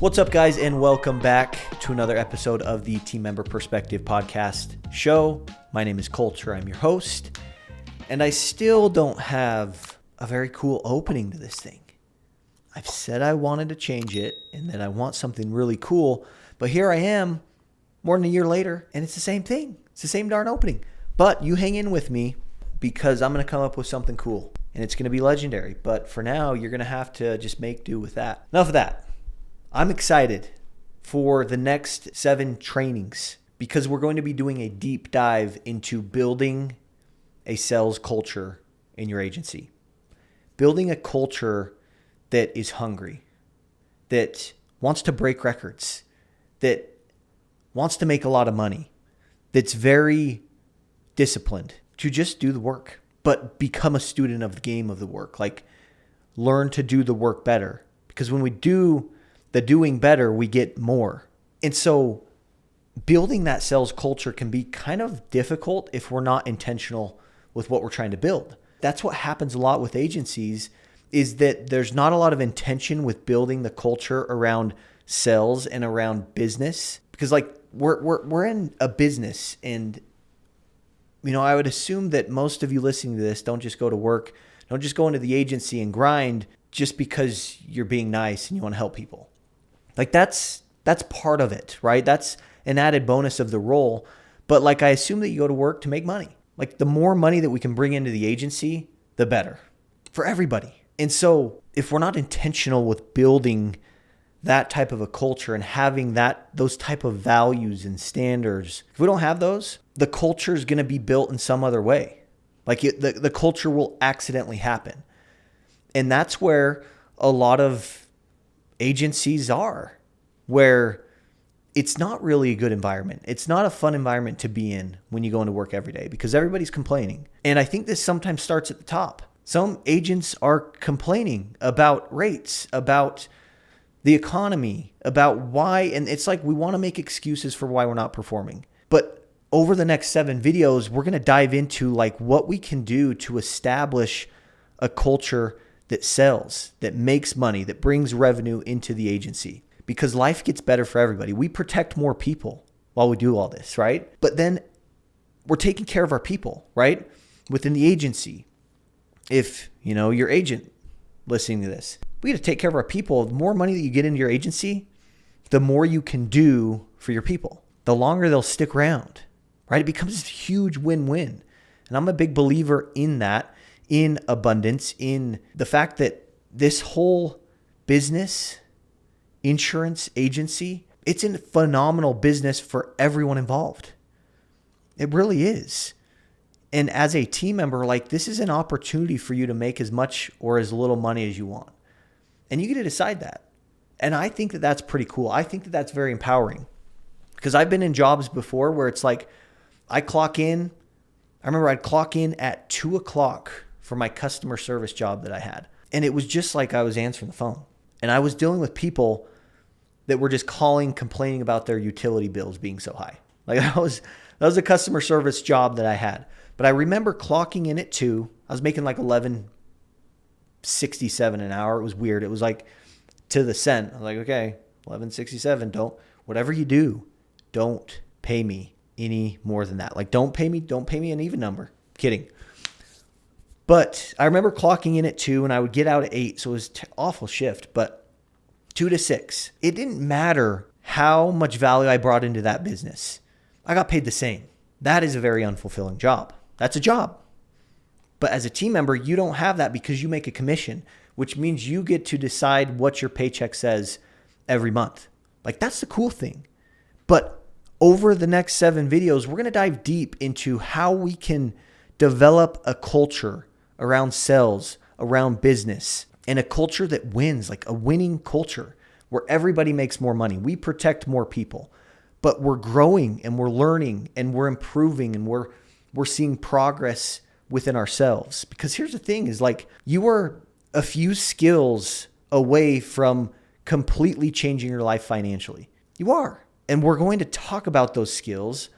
What's up, guys, and welcome back to another episode of the Team Member Perspective podcast show. My name is Colter. I'm your host, and I still don't have a very cool opening to this thing. I've said I wanted to change it and that I want something really cool, but here I am more than a year later, and it's the same thing. It's the same darn opening. But you hang in with me because I'm going to come up with something cool, and it's going to be legendary. But for now, you're going to have to just make do with that. Enough of that. I'm excited for the next 7 trainings because we're going to be doing a deep dive into building a sales culture in your agency. Building a culture that is hungry, that wants to break records, that wants to make a lot of money, that's very disciplined to just do the work, but become a student of the game of the work. Like, learn to do the work better. Because when we do the doing better, we get more. And so building that sales culture can be kind of difficult if we're not intentional with what we're trying to build. That's what happens a lot with agencies, is that there's not a lot of intention with building the culture around sales and around business. Because like we're in a business, and I would assume that most of you listening to this don't just go to work, don't just go into the agency and grind just because you're being nice and you want to help people. Like that's part of it, right? That's an added bonus of the role. But like, I assume that you go to work to make money. Like, the more money that we can bring into the agency, the better for everybody. And so if we're not intentional with building that type of a culture and having those type of values and standards, if we don't have those, the culture is going to be built in some other way. Like the culture will accidentally happen. And that's where a lot of agencies are, where it's not really a good environment. It's not a fun environment to be in when you go into work every day because everybody's complaining. And I think this sometimes starts at the top. Some agents are complaining about rates, about the economy, about why, and it's like we want to make excuses for why we're not performing. But over the next 7 videos, we're going to dive into like what we can do to establish a culture that sells, that makes money, that brings revenue into the agency, because life gets better for everybody. We protect more people while we do all this, right? But then we're taking care of our people, right? Within the agency. If, your agent listening to this, we got to take care of our people. The more money that you get into your agency, the more you can do for your people. The longer they'll stick around, right? It becomes this huge win-win. And I'm a big believer in that, in abundance, in the fact that this whole business, insurance agency, it's a phenomenal business for everyone involved. It really is. And as a team member, like, this is an opportunity for you to make as much or as little money as you want. And you get to decide that. And I think that that's pretty cool. I think that that's very empowering, because I've been in jobs before where it's like I remember I'd clock in at 2:00 for my customer service job that I had. And it was just like I was answering the phone. And I was dealing with people that were just calling, complaining about their utility bills being so high. Like, that was a customer service job that I had. But I remember clocking in at 2. I was making like $11.67 an hour. It was weird. It was like to the cent. I was like, okay, $11.67. Whatever you do, don't pay me any more than that. Like, don't pay me an even number. Kidding. But I remember clocking in at 2 and I would get out at 8. So it was awful shift, but 2 to 6. It didn't matter how much value I brought into that business. I got paid the same. That is a very unfulfilling job. That's a job. But as a team member, you don't have that because you make a commission, which means you get to decide what your paycheck says every month. Like, that's the cool thing. But over the next 7 videos, we're going to dive deep into how we can develop a culture around sales, around business, and a culture that wins, like a winning culture where everybody makes more money. We protect more people, but we're growing and we're learning and we're improving and we're seeing progress within ourselves. Because here's the thing is, like, you are a few skills away from completely changing your life financially. You are. And we're going to talk about those skills,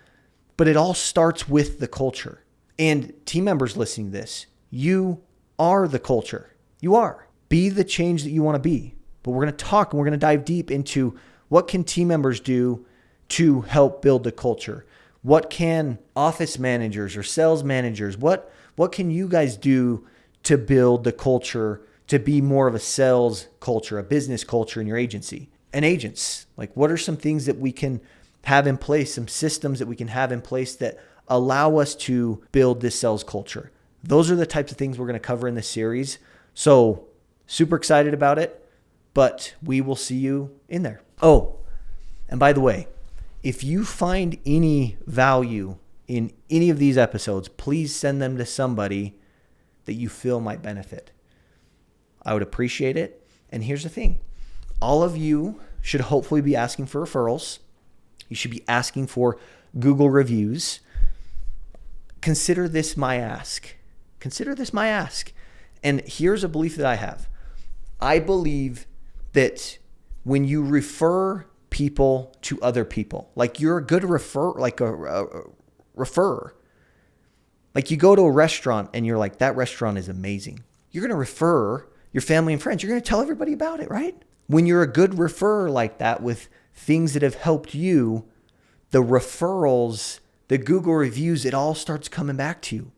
but it all starts with the culture. And team members listening to this, you are the culture. You are. Be the change that you want to be. But we're going to talk and we're going to dive deep into what can team members do to help build the culture. What can office managers or sales managers, what can you guys do to build the culture to be more of a sales culture, a business culture in your agency? And agents, like what are some things that we can have in place, some systems that we can have in place that allow us to build this sales culture? Those are the types of things we're going to cover in this series. So super excited about it, but we will see you in there. Oh, and by the way, if you find any value in any of these episodes, please send them to somebody that you feel might benefit. I would appreciate it. And here's the thing. All of you should hopefully be asking for referrals. You should be asking for Google reviews. Consider this my ask. Consider this my ask. And here's a belief that I have. I believe that when you refer people to other people, like you're a good referrer, like you go to a restaurant and you're like, that restaurant is amazing. You're going to refer your family and friends. You're going to tell everybody about it, right? When you're a good referrer like that with things that have helped you, the referrals, the Google reviews, it all starts coming back to you.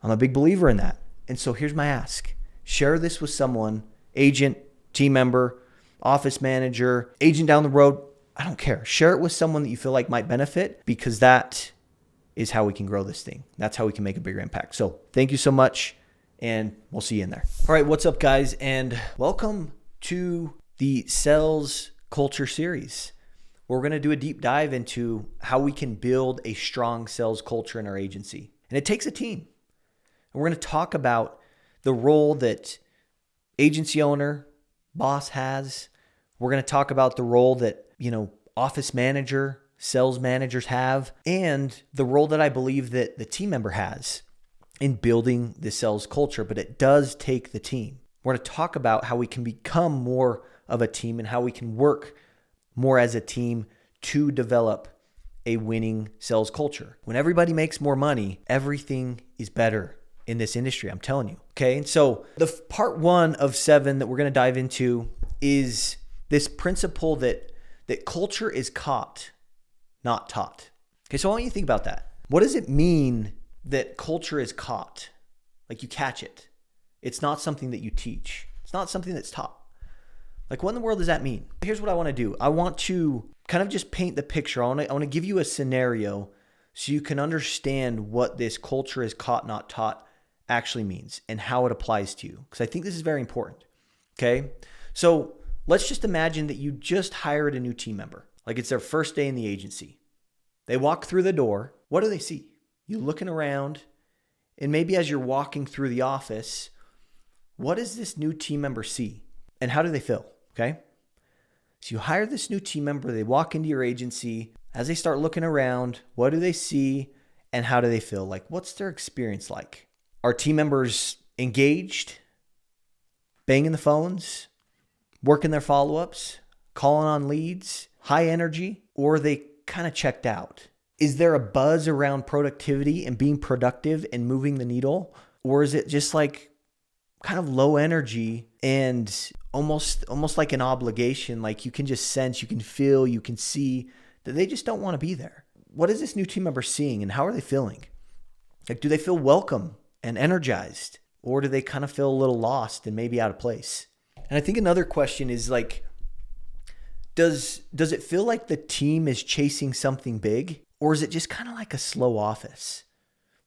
I'm a big believer in that. And so here's my ask. Share this with someone, agent, team member, office manager, agent down the road. I don't care. Share it with someone that you feel like might benefit, because that is how we can grow this thing. That's how we can make a bigger impact. So thank you so much, and we'll see you in there. All right, what's up, guys? And welcome to the Sales Culture series. We're going to do a deep dive into how we can build a strong sales culture in our agency. And it takes a team. And we're going to talk about the role that agency owner, boss has. We're going to talk about the role that, office manager, sales managers have, and the role that I believe that the team member has in building the sales culture. But it does take the team. We're going to talk about how we can become more of a team and how we can work more as a team to develop a winning sales culture. When everybody makes more money, everything is better in this industry, I'm telling you. Okay. And so the part 1 of 7 that we're going to dive into is this principle that culture is caught, not taught. Okay. So I want you to think about that. What does it mean that culture is caught? Like you catch it. It's not something that you teach. It's not something that's taught. Like what in the world does that mean? Here's what I want to do. I want to kind of just paint the picture. I want to give you a scenario so you can understand what this culture is caught, not taught actually means and how it applies to you. Because I think this is very important. Okay. So let's just imagine that you just hired a new team member. Like it's their first day in the agency. They walk through the door. What do they see? You looking around, and maybe as you're walking through the office, what does this new team member see? And how do they feel? Okay. So you hire this new team member. They walk into your agency. As they start looking around, what do they see and how do they feel? Like what's their experience like? Are team members engaged, banging the phones, working their follow-ups, calling on leads, high energy, or are they kind of checked out? Is there a buzz around productivity and being productive and moving the needle? Or is it just like kind of low energy and almost like an obligation? Like you can just sense, you can feel, you can see that they just don't want to be there. What is this new team member seeing and how are they feeling? Like, do they feel welcome and energized, or do they kind of feel a little lost and maybe out of place? And I think another question is like, does it feel like the team is chasing something big, or is it just kind of like a slow office?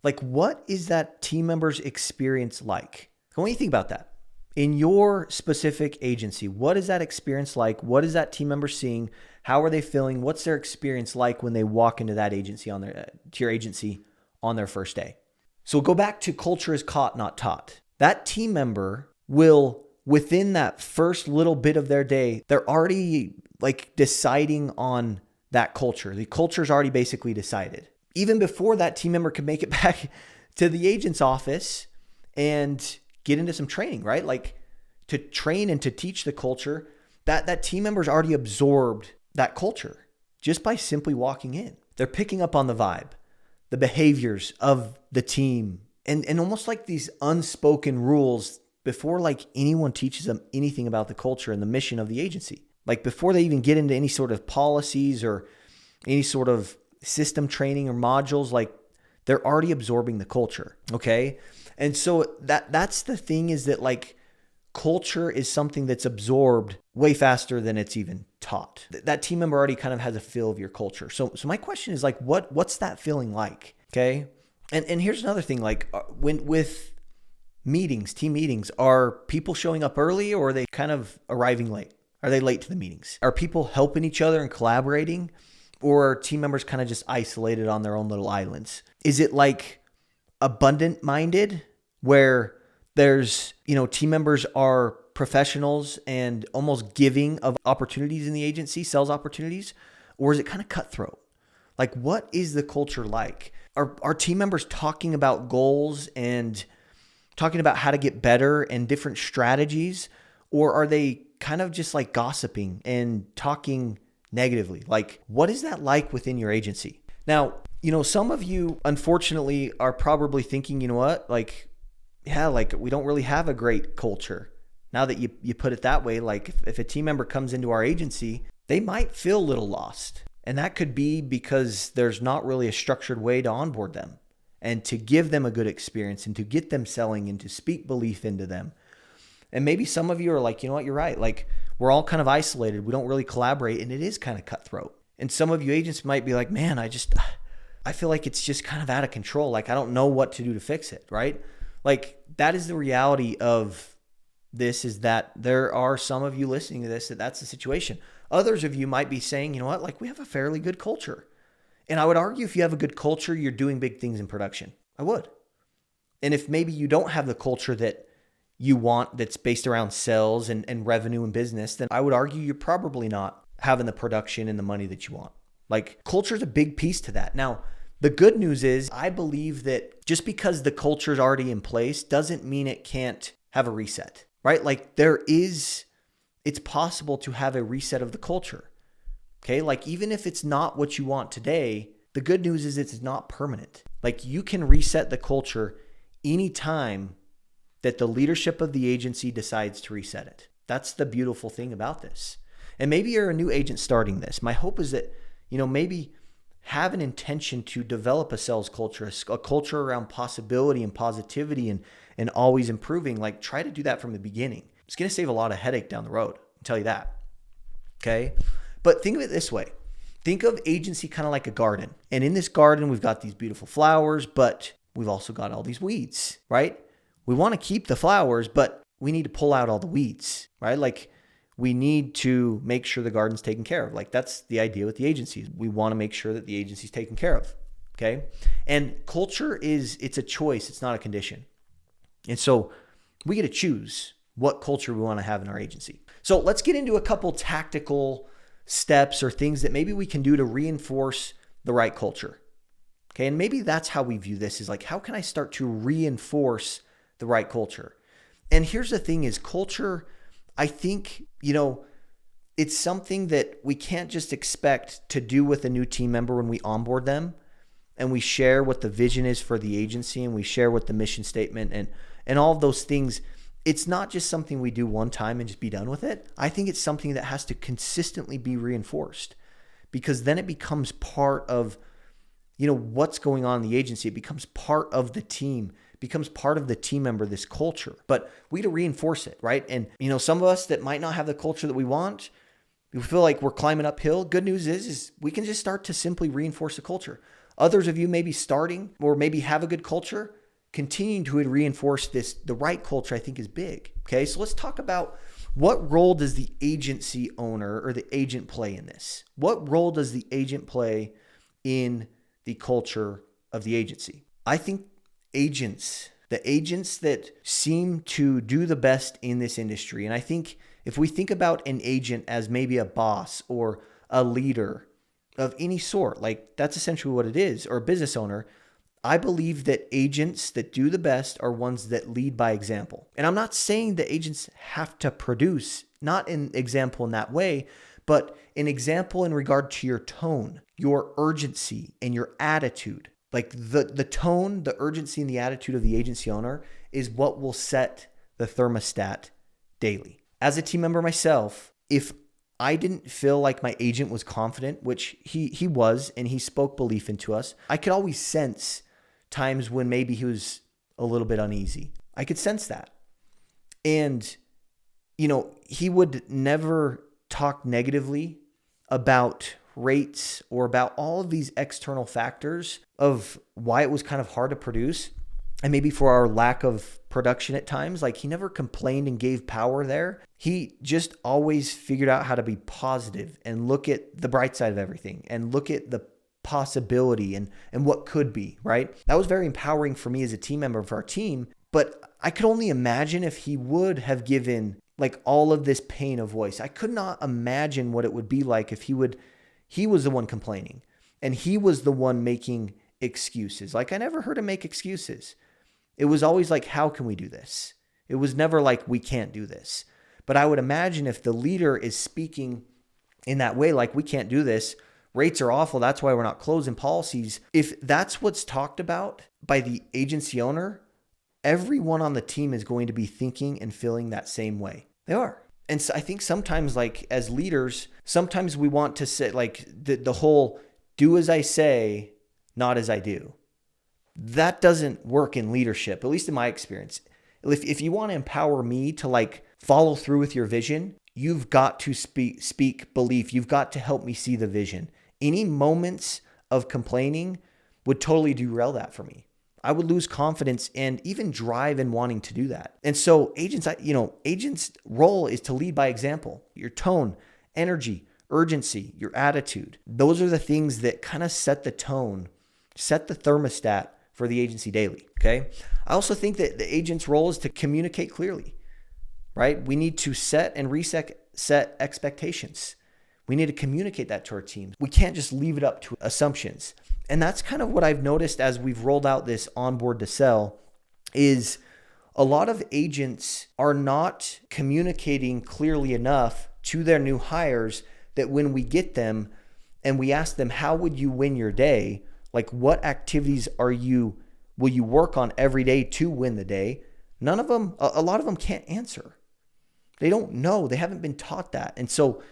Like, what is that team member's experience like? I want you to think about that. In your specific agency, what is that experience like? What is that team member seeing? How are they feeling? What's their experience like when they walk into that agency to your agency on their first day? So we'll go back to culture is caught, not taught. That team member will, within that first little bit of their day, they're already like deciding on that culture. The culture is already basically decided. Even before that team member can make it back to the agent's office and get into some training, right? Like to train and to teach the culture, that team member's already absorbed that culture just by simply walking in. They're picking up on the vibe, the behaviors of the team, and almost like these unspoken rules before like anyone teaches them anything about the culture and the mission of the agency. Like before they even get into any sort of policies or any sort of system training or modules, like they're already absorbing the culture. Okay. And so that's the thing, is that like culture is something that's absorbed way faster than it's even taught. That team member already kind of has a feel of your culture. So my question is like, what's that feeling like? Okay. And here's another thing, like when with meetings, team meetings, are people showing up early or are they kind of arriving late? Are they late to the meetings? Are people helping each other and collaborating, or are team members kind of just isolated on their own little islands? Is it like abundant minded where there's, team members are professionals and almost giving of opportunities in the agency, sales opportunities? Or is it kind of cutthroat? Like, what is the culture like? Are team members talking about goals and talking about how to get better and different strategies? Or are they kind of just like gossiping and talking negatively? Like, what is that like within your agency? Now, some of you, unfortunately, are probably thinking, you know what, like, yeah, like we don't really have a great culture. Now that you put it that way, like if a team member comes into our agency, they might feel a little lost. And that could be because there's not really a structured way to onboard them and to give them a good experience and to get them selling and to speak belief into them. And maybe some of you are like, you know what, you're right. Like we're all kind of isolated. We don't really collaborate, and it is kind of cutthroat. And some of you agents might be like, man, I feel like it's just kind of out of control. Like I don't know what to do to fix it, right? Like that is the reality of this, is that there are some of you listening to this that's the situation. Others of you might be saying, you know what, like we have a fairly good culture. And I would argue if you have a good culture, you're doing big things in production. I would. And if maybe you don't have the culture that you want that's based around sales and revenue and business, then I would argue you're probably not having the production and the money that you want. Like culture is a big piece to that. Now, the good news is I believe that just because the culture is already in place doesn't mean it can't have a reset, right? Like it's possible to have a reset of the culture. Okay. Like even if it's not what you want today, the good news is it's not permanent. Like you can reset the culture anytime that the leadership of the agency decides to reset it. That's the beautiful thing about this. And maybe you're a new agent starting this. My hope is that, maybe have an intention to develop a sales culture, a culture around possibility and positivity and always improving. Like try to do that from the beginning. It's going to save a lot of headache down the road. I'll tell you that. Okay. But think of it this way. Think of agency kind of like a garden. And in this garden, we've got these beautiful flowers, but we've also got all these weeds, right? We want to keep the flowers, but we need to pull out all the weeds, right? Like we need to make sure the garden's taken care of. Like that's the idea with the agencies. We want to make sure that the agency's taken care of. Okay. And culture it's a choice. It's not a condition. And so we get to choose what culture we want to have in our agency. So let's get into a couple tactical steps or things that maybe we can do to reinforce the right culture. Okay. And maybe that's how we view this, is like, how can I start to reinforce the right culture? And here's the thing is culture, I think, it's something that we can't just expect to do with a new team member when we onboard them and we share what the vision is for the agency and we share what the mission statement and all of those things. It's not just something we do one time and just be done with it. I think it's something that has to consistently be reinforced, because then it becomes part of, what's going on in the agency. It becomes part of the team, becomes part of the team member, this culture. But we to reinforce it, right? And, some of us that might not have the culture that we want, we feel like we're climbing uphill. Good news is we can just start to simply reinforce the culture. Others of you may be starting or maybe have a good culture. Continuing to reinforce the right culture, I think, is big. Okay, so let's talk about what role does the agency owner or the agent play in this? What role does the agent play in the culture of the agency? I think the agents that seem to do the best in this industry, and I think if we think about an agent as maybe a boss or a leader of any sort, like that's essentially what it is, or a business owner, I believe that agents that do the best are ones that lead by example. And I'm not saying that agents have to produce, not an example in that way, but an example in regard to your tone, your urgency, and your attitude. Like the tone, the urgency, and the attitude of the agency owner is what will set the thermostat daily. As a team member myself, if I didn't feel like my agent was confident, which he was, and he spoke belief into us, I could always sense times when maybe he was a little bit uneasy. I could sense that. And, he would never talk negatively about rates or about all of these external factors of why it was kind of hard to produce. And maybe for our lack of production at times, like he never complained and gave power there. He just always figured out how to be positive and look at the bright side of everything and look at the possibility and what could be, right? That was very empowering for me as a team member of our team. But I could only imagine if he would have given like all of this pain a voice. I could not imagine what it would be like if he was the one complaining and he was the one making excuses. Like I never heard him make excuses. It was always like, how can we do this? It was never like, we can't do this. But I would imagine if the leader is speaking in that way, like we can't do this, rates are awful, that's why we're not closing policies. If that's what's talked about by the agency owner, everyone on the team is going to be thinking and feeling that same way. They are. And so I think sometimes like as leaders, sometimes we want to say like the whole do as I say, not as I do. That doesn't work in leadership, at least in my experience. If you want to empower me to like follow through with your vision, you've got to speak belief. You've got to help me see the vision. Any moments of complaining would totally derail that for me. I would lose confidence and even drive in wanting to do that. And so agents' role is to lead by example. Your tone, energy, urgency, your attitude. Those are the things that kind of set the tone, set the thermostat for the agency daily, okay? I also think that the agent's role is to communicate clearly, right? We need to set and reset expectations. We need to communicate that to our teams. We can't just leave it up to assumptions. And that's kind of what I've noticed as we've rolled out this onboard to sell is a lot of agents are not communicating clearly enough to their new hires that when we get them and we ask them, how would you win your day? Like what activities will you work on every day to win the day? A lot of them can't answer. They don't know. They haven't been taught that. And so,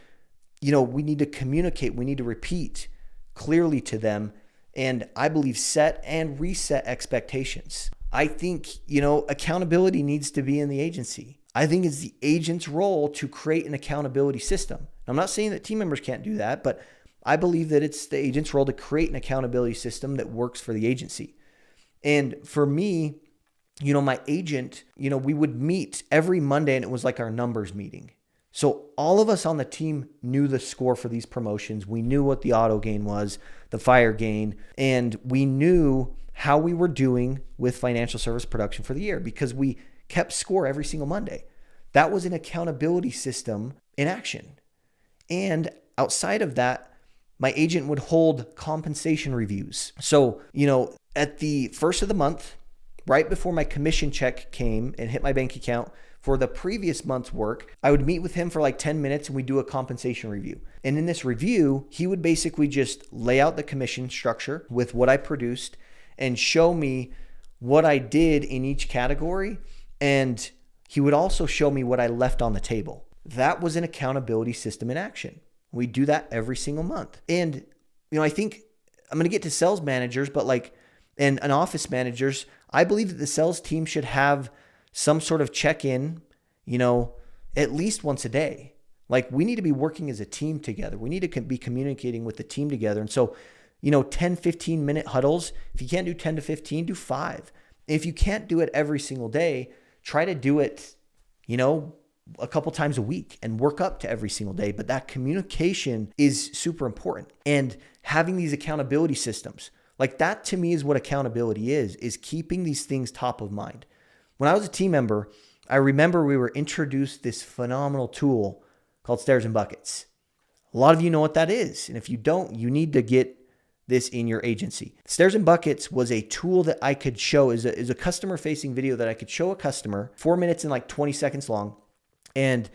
we need to communicate. We need to repeat clearly to them. And I believe set and reset expectations. I think, accountability needs to be in the agency. I think it's the agent's role to create an accountability system. I'm not saying that team members can't do that, but I believe that it's the agent's role to create an accountability system that works for the agency. And for me, my agent, we would meet every Monday and it was like our numbers meeting. So all of us on the team knew the score for these promotions. We knew what the auto gain was, the fire gain, and we knew how we were doing with financial service production for the year because we kept score every single Monday. That was an accountability system in action. And outside of that, my agent would hold compensation reviews. So, at the first of the month, right before my commission check came and hit my bank account, for the previous month's work, I would meet with him for like 10 minutes and we'd do a compensation review. And in this review, he would basically just lay out the commission structure with what I produced and show me what I did in each category. And he would also show me what I left on the table. That was an accountability system in action. We do that every single month. And, I think I'm going to get to sales managers, but and office managers, I believe that the sales team should have some sort of check-in, at least once a day. Like we need to be working as a team together. We need to be communicating with the team together. And so, 10, 15 minute huddles, if you can't do 10 to 15, do 5. If you can't do it every single day, try to do it, a couple times a week and work up to every single day. But that communication is super important. And having these accountability systems, like that to me is what accountability is keeping these things top of mind. When I was a team member, I remember we were introduced this phenomenal tool called Stairs and Buckets. A lot of you know what that is. And if you don't, you need to get this in your agency. Stairs and Buckets was a tool that I could show is a customer-facing video that I could show a customer 4 minutes and like 20 seconds long. And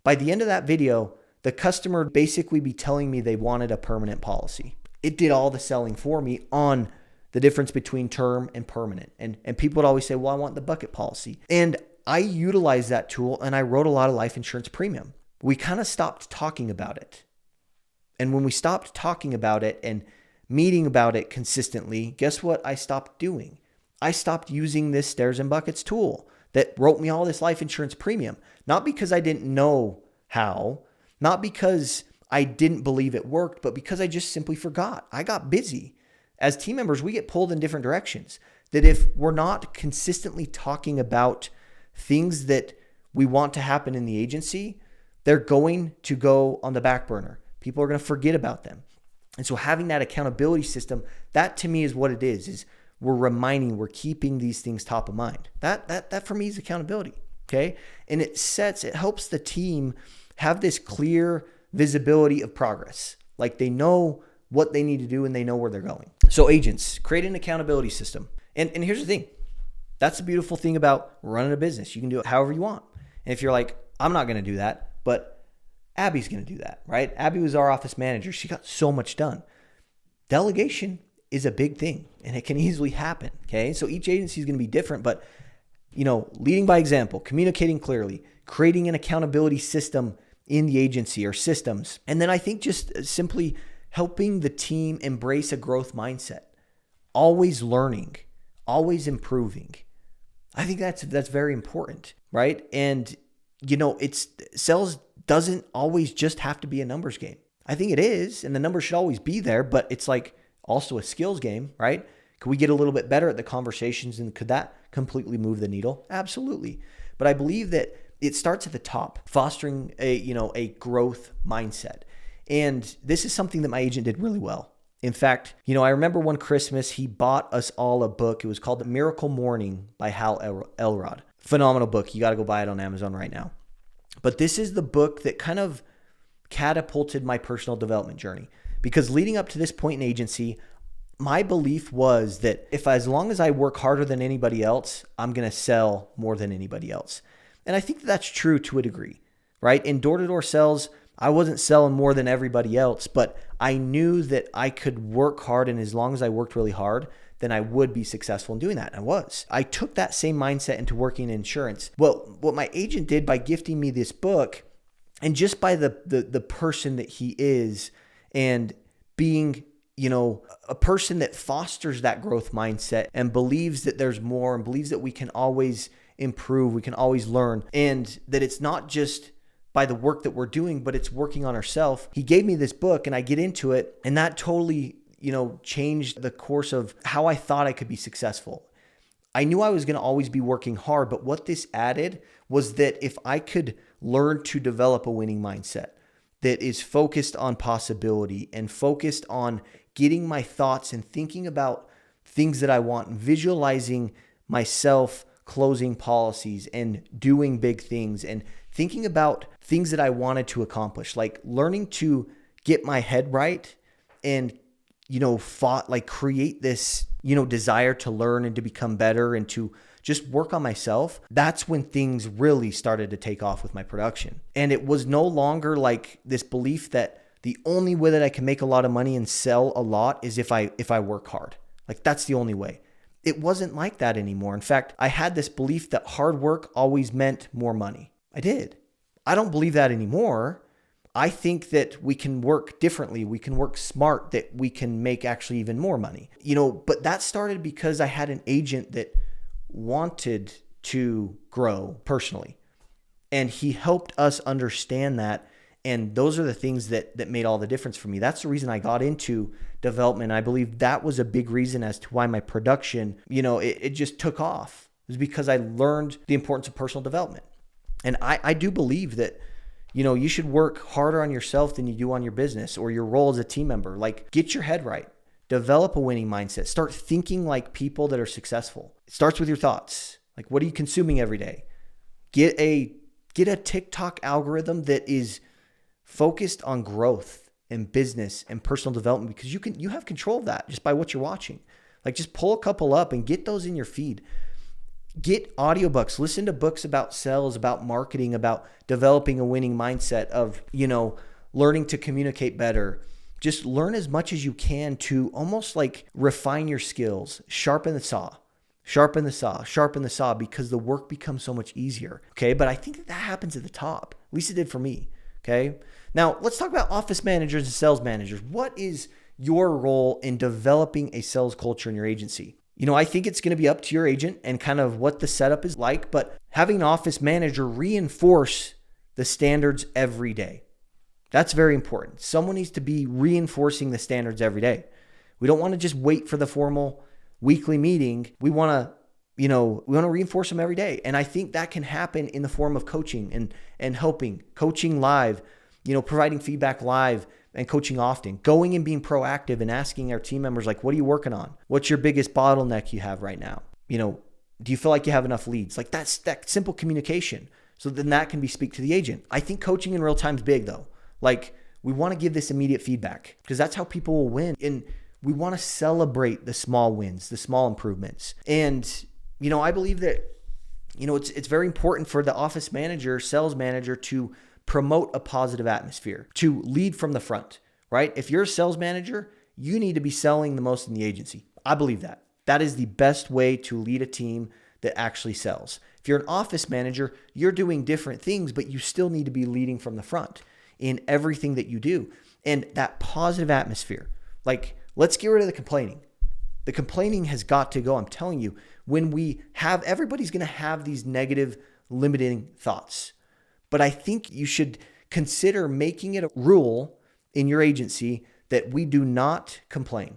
by the end of that video, the customer would basically be telling me they wanted a permanent policy. It did all the selling for me on the difference between term and permanent. And people would always say, well, I want the bucket policy. And I utilized that tool and I wrote a lot of life insurance premium. We kind of stopped talking about it. And when we stopped talking about it and meeting about it consistently, guess what I stopped doing? I stopped using this Stairs and Buckets tool that wrote me all this life insurance premium. Not because I didn't know how, not because I didn't believe it worked, but because I just simply forgot. I got busy. As team members, we get pulled in different directions. That if we're not consistently talking about things that we want to happen in the agency, they're going to go on the back burner. People are going to forget about them. And so having that accountability system, that to me is what it is we're reminding, we're keeping these things top of mind. That for me is accountability. Okay. And it helps the team have this clear visibility of progress. Like they know what they need to do and they know where they're going. So agents, create an accountability system. And here's the thing. That's the beautiful thing about running a business. You can do it however you want. And if you're like, I'm not going to do that, but Abby's going to do that, right? Abby was our office manager. She got so much done. Delegation is a big thing and it can easily happen. Okay. So each agency is going to be different, but leading by example, communicating clearly, creating an accountability system in the agency or systems. And then I think just simply helping the team embrace a growth mindset, always learning, always improving. I think that's very important, right? And sales doesn't always just have to be a numbers game. I think it is, and the numbers should always be there, but it's like also a skills game, right? Could we get a little bit better at the conversations and could that completely move the needle? Absolutely. But I believe that it starts at the top, fostering a growth mindset. And this is something that my agent did really well. In fact, I remember one Christmas, he bought us all a book. It was called The Miracle Morning by Hal Elrod. Phenomenal book. You got to go buy it on Amazon right now. But this is the book that kind of catapulted my personal development journey. Because leading up to this point in agency, my belief was that as long as I work harder than anybody else, I'm going to sell more than anybody else. And I think that's true to a degree, right? In door-to-door sales, I wasn't selling more than everybody else, but I knew that I could work hard, and as long as I worked really hard, then I would be successful in doing that. And I was. I took that same mindset into working in insurance. Well, what my agent did by gifting me this book, and just by the person that he is, and being a person that fosters that growth mindset and believes that there's more and believes that we can always improve, we can always learn, and that it's not just by the work that we're doing, but it's working on ourselves. He gave me this book and I get into it, and that totally, changed the course of how I thought I could be successful. I knew I was going to always be working hard, but what this added was that if I could learn to develop a winning mindset that is focused on possibility and focused on getting my thoughts and thinking about things that I want and visualizing myself closing policies and doing big things and thinking about things that I wanted to accomplish, like learning to get my head right and, create this, desire to learn and to become better and to just work on myself. That's when things really started to take off with my production. And it was no longer like this belief that the only way that I can make a lot of money and sell a lot is if I work hard. Like that's the only way. It wasn't like that anymore. In fact, I had this belief that hard work always meant more money. I did. I don't believe that anymore. I think that we can work differently. We can work smart, that we can make actually even more money. But that started because I had an agent that wanted to grow personally. And he helped us understand that. And those are the things that made all the difference for me. That's the reason I got into development. I believe that was a big reason as to why my production, it just took off. It was because I learned the importance of personal development. And I do believe that, you should work harder on yourself than you do on your business or your role as a team member. Like, get your head right. Develop a winning mindset. Start thinking like people that are successful. It starts with your thoughts. Like, what are you consuming every day? Get a TikTok algorithm that is focused on growth and business and personal development, because you have control of that just by what you're watching. Like, just pull a couple up and get those in your feed. Get audiobooks, listen to books about sales, about marketing, about developing a winning mindset of, learning to communicate better. Just learn as much as you can to almost like refine your skills, sharpen the saw, Sharpen the saw, because the work becomes so much easier. Okay. But I think that happens at the top. At least it did for me. Okay. Now let's talk about office managers and sales managers. What is your role in developing a sales culture in your agency? I think it's going to be up to your agent and kind of what the setup is like, but having an office manager reinforce the standards every day. That's very important. Someone needs to be reinforcing the standards every day. We don't want to just wait for the formal weekly meeting. We want to reinforce them every day. And I think that can happen in the form of coaching and helping, coaching live, providing feedback live and coaching often, going and being proactive and asking our team members, like, what are you working on? What's your biggest bottleneck you have right now? Do you feel like you have enough leads? Like that's that simple communication. So then that can be speak to the agent. I think coaching in real time is big though. Like we want to give this immediate feedback because that's how people will win. And we want to celebrate the small wins, the small improvements. And, I believe that, it's very important for the office manager, sales manager to promote a positive atmosphere, to lead from the front, right? If you're a sales manager, you need to be selling the most in the agency. I believe that. That is the best way to lead a team that actually sells. If you're an office manager, you're doing different things, but you still need to be leading from the front in everything that you do. And that positive atmosphere, like let's get rid of the complaining. The complaining has got to go. I'm telling you, when everybody's going to have these negative limiting thoughts. But I think you should consider making it a rule in your agency that we do not complain.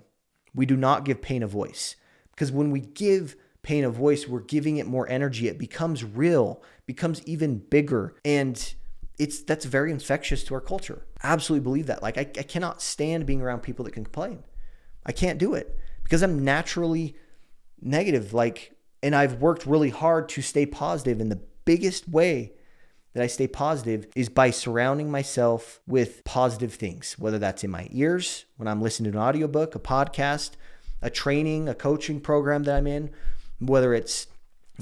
We do not give pain a voice. Because when we give pain a voice, we're giving it more energy. It becomes real, becomes even bigger. And that's very infectious to our culture. I absolutely believe that. Like I cannot stand being around people that can complain. I can't do it because I'm naturally negative. And I've worked really hard to stay positive. And the biggest way that I stay positive is by surrounding myself with positive things, whether that's in my ears, when I'm listening to an audiobook, a podcast, a training, a coaching program that I'm in, whether it's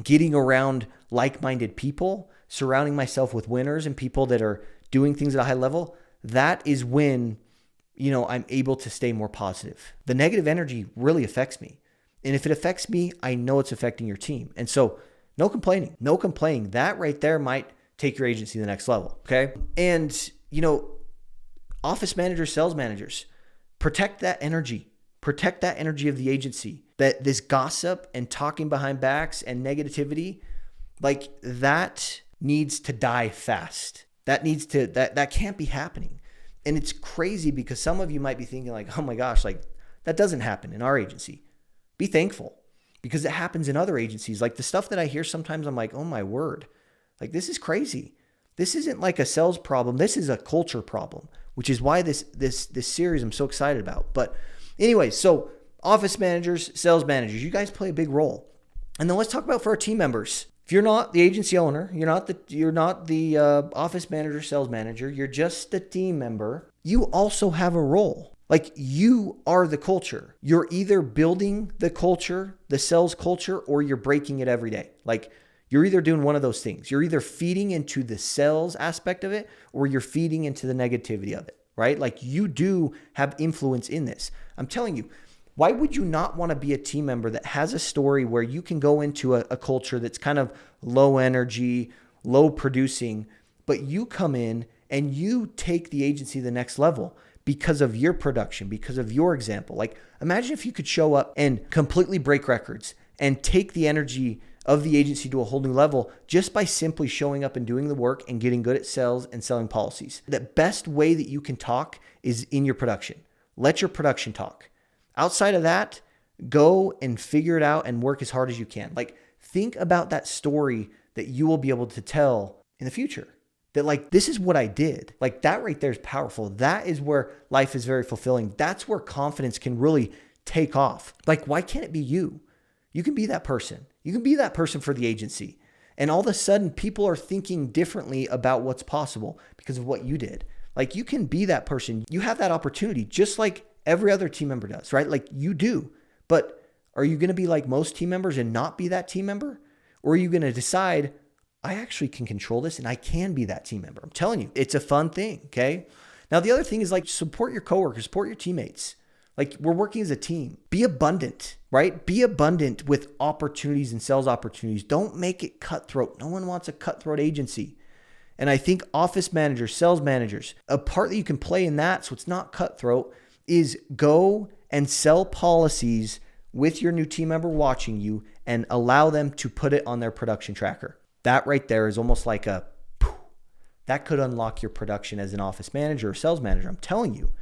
getting around like-minded people, surrounding myself with winners and people that are doing things at a high level. That is when, I'm able to stay more positive. The negative energy really affects me. And if it affects me, I know it's affecting your team. And so no complaining. That right there might take your agency to the next level. Okay. And, office managers, sales managers, protect that energy of the agency, that this gossip and talking behind backs and negativity, like that needs to die fast. That can't be happening. And it's crazy because some of you might be thinking like, oh my gosh, like that doesn't happen in our agency. Be thankful because it happens in other agencies. Like the stuff that I hear sometimes I'm like, oh my word. Like, this is crazy. This isn't like a sales problem. This is a culture problem, which is why this series I'm so excited about. But anyway, so office managers, sales managers, you guys play a big role. And then let's talk about for our team members. If you're not the agency owner, you're not the office manager, sales manager, you're just the team member, you also have a role. Like you are the culture. You're either building the culture, the sales culture, or you're breaking it every day. Like you're either doing one of those things. You're either feeding into the sales aspect of it or you're feeding into the negativity of it, right? Like you do have influence in this. I'm telling you, why would you not want to be a team member that has a story where you can go into a culture that's kind of low energy, low producing, but you come in and you take the agency to the next level because of your production, because of your example? Like imagine if you could show up and completely break records and take the energy of the agency to a whole new level just by simply showing up and doing the work and getting good at sales and selling policies. The best way that you can talk is in your production. Let your production talk. Outside of that, go and figure it out and work as hard as you can. Like think about that story that you will be able to tell in the future. That like, this is what I did. Like that right there is powerful. That is where life is very fulfilling. That's where confidence can really take off. Like, why can't it be you? You can be that person. You can be that person for the agency. And all of a sudden, people are thinking differently about what's possible because of what you did. Like you can be that person. You have that opportunity just like every other team member does, right? Like you do. But are you going to be like most team members and not be that team member? Or are you going to decide, I actually can control this and I can be that team member? I'm telling you, it's a fun thing, okay? Now, the other thing is like support your coworkers, support your teammates, Like, we're working as a team. Be abundant, right? Be abundant with opportunities and sales opportunities. Don't make it cutthroat. No one wants a cutthroat agency. And I think office managers, sales managers, a part that you can play in that so it's not cutthroat is go and sell policies with your new team member watching you and allow them to put it on their production tracker. That right there is almost like that could unlock your production as an office manager or sales manager, I'm telling you.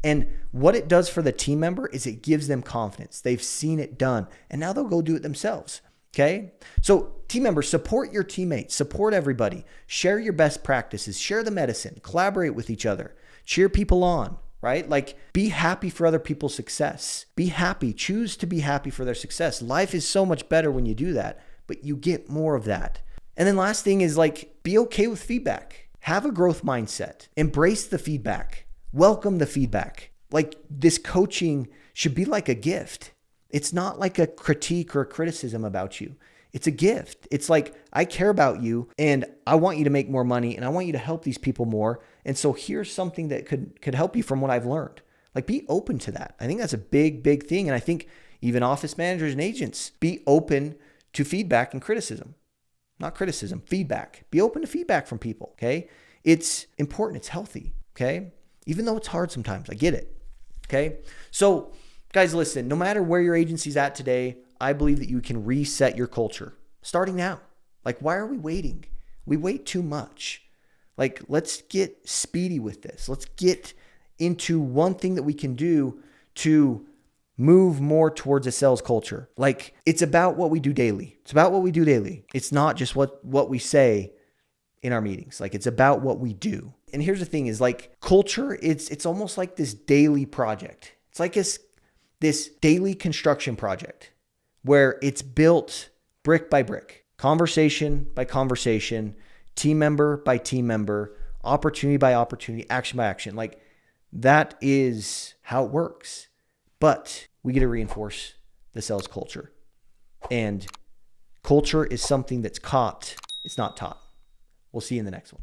And what it does for the team member is it gives them confidence. They've seen it done, and now they'll go do it themselves. Okay? So team members, support your teammates, support everybody, share your best practices, share the medicine, collaborate with each other, cheer people on, right? Like, be happy for other people's success. Be happy, choose to be happy for their success. Life is so much better when you do that, but you get more of that. And then last thing is, like, be okay with feedback. Have a growth mindset. Embrace the feedback. Welcome the feedback. Like, this coaching should be like a gift. It's not like a critique or a criticism about you. It's a gift. It's like, I care about you and I want you to make more money and I want you to help these people more. And so here's something that could help you from what I've learned. Like, be open to that. I think that's a big, big thing. And I think even office managers and agents, be open to feedback and criticism. Not criticism, feedback. Be open to feedback from people, okay? It's important. It's healthy, okay? Even though it's hard sometimes. I get it, okay? So, guys, listen, no matter where your agency's at today, I believe that you can reset your culture starting now. Like, why are we waiting? We wait too much. Like, let's get speedy with this. Let's get into one thing that we can do to move more towards a sales culture. Like, it's about what we do daily. It's about what we do daily. It's not just what we say in our meetings. Like, it's about what we do. And here's the thing is, like, culture, it's almost like this daily project. It's like this daily construction project where it's built brick by brick, conversation by conversation, team member by team member, opportunity by opportunity, action by action. Like, that is how it works. But we get to reinforce the sales culture. And culture is something that's caught. It's not taught. We'll see you in the next one.